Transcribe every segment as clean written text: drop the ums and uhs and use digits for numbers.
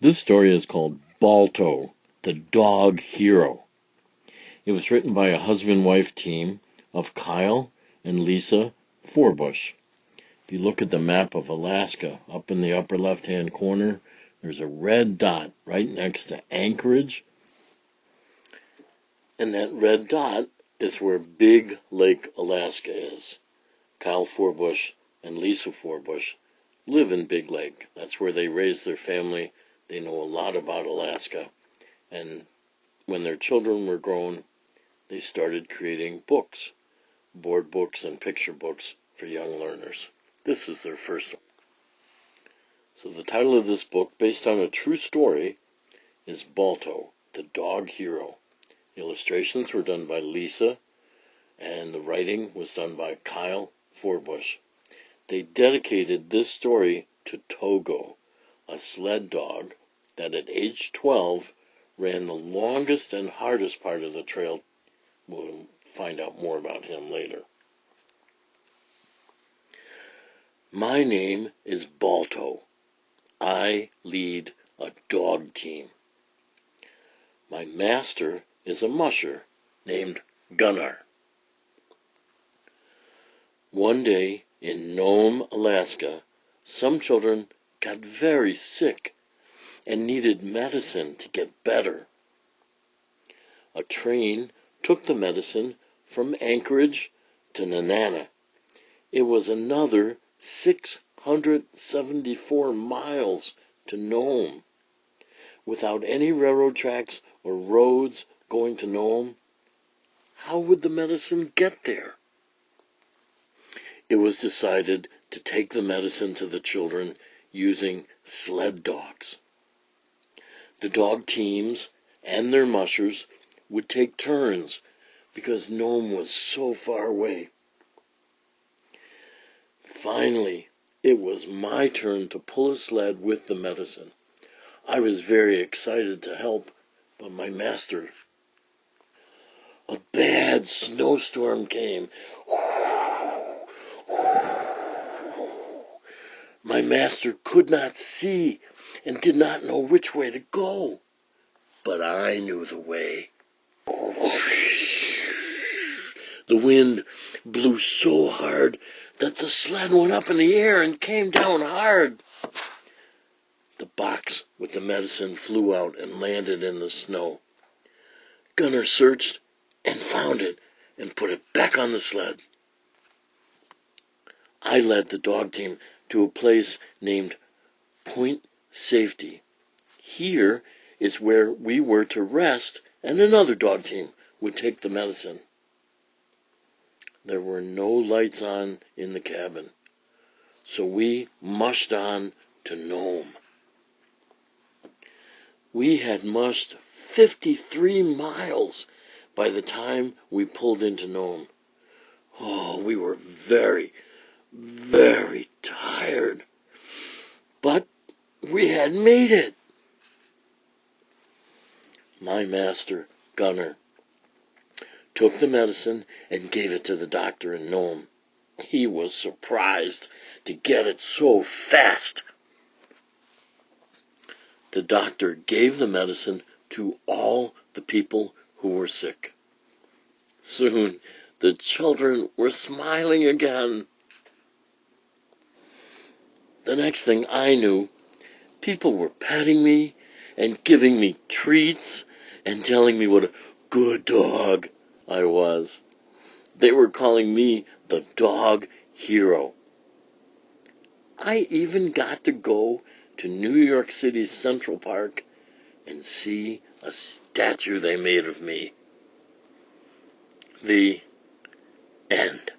This story is called BALTO, the Dog Hero. It was written by a husband-wife team of Kyle and Lisa Forbush. If you look at the map of Alaska, up in the upper left-hand corner, there's a red dot right next to Anchorage. And that red dot is where Big Lake, Alaska is. Kyle Forbush and Lisa Forbush live in Big Lake. That's where they raised their family. They know a lot about Alaska. And when their children were grown, they started creating books, board books and picture books for young learners. This is their first one. So the title of this book, based on a true story, is Balto, the Dog Hero. Illustrations were done by Lisa, and the writing was done by Kyle Forbush. They dedicated this story to Togo, a sled dog that at age 12 ran the longest and hardest part of the trail. We'll find out more about him later. My name is Balto. I lead a dog team. My master is a musher named Gunnar. One day in Nome, Alaska, some children got very sick and needed medicine to get better. A train took the medicine from Anchorage to Nenana. It was another 674 miles to Nome. Without any railroad tracks or roads going to Nome, how would the medicine get there? It was decided to take the medicine to the children using sled dogs. The dog teams and their mushers would take turns because Nome was so far away. Finally, it was my turn to pull a sled with the medicine. I was very excited to help, but my master... A bad snowstorm came. My master could not see and did not know which way to go, but I knew the way. The wind blew so hard that the sled went up in the air and came down hard. The box with the medicine flew out and landed in the snow. Gunnar searched and found it and put it back on the sled. I led the dog team to a place named Point Safety. Here is where we were to rest, and another dog team would take the medicine. There were no lights on in the cabin, so we mushed on to Nome. We had mushed 53 miles by the time we pulled into Nome. Oh, we were very, very tired. But we had made it. My master, Gunnar, took the medicine and gave it to the doctor in Nome. He was surprised to get it so fast. The doctor gave the medicine to all the people who were sick. Soon the children were smiling again. The next thing I knew, people were petting me and giving me treats and telling me what a good dog I was. They were calling me the Dog Hero. I even got to go to New York City's Central Park and see a statue they made of me. The end.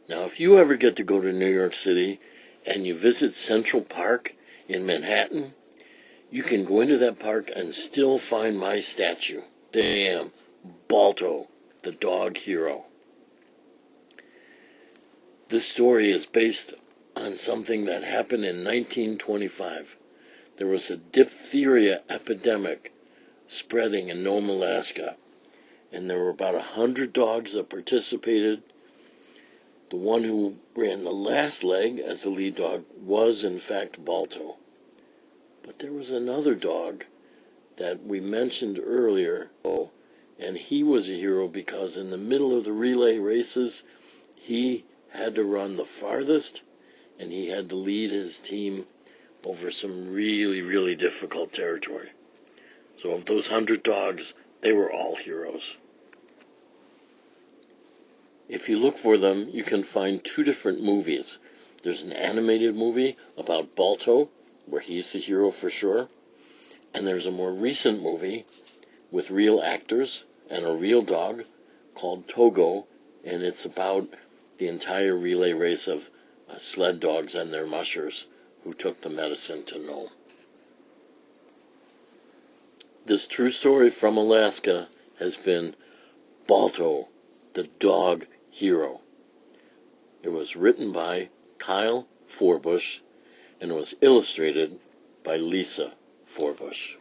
Now, if you ever get to go to New York City and you visit Central Park in Manhattan, you can go into that park and still find my statue. There I am, Balto, the Dog Hero. This story is based on something that happened in 1925. There was a diphtheria epidemic spreading in Nome, Alaska, and there were about 100 dogs that participated. The one who ran the last leg as the lead dog was, in fact, Balto. But there was another dog that we mentioned earlier, and he was a hero because in the middle of the relay races, he had to run the farthest, and he had to lead his team over some really, really difficult territory. So of those 100 dogs, they were all heroes. If you look for them, you can find 2 different movies. There's an animated movie about Balto, where he's the hero for sure. And there's a more recent movie with real actors and a real dog called Togo, and it's about the entire relay race of sled dogs and their mushers who took the medicine to Nome. This true story from Alaska has been Balto, the Dog Hero. It was written by Kyle Forbush, and it was illustrated by Lisa Forbush.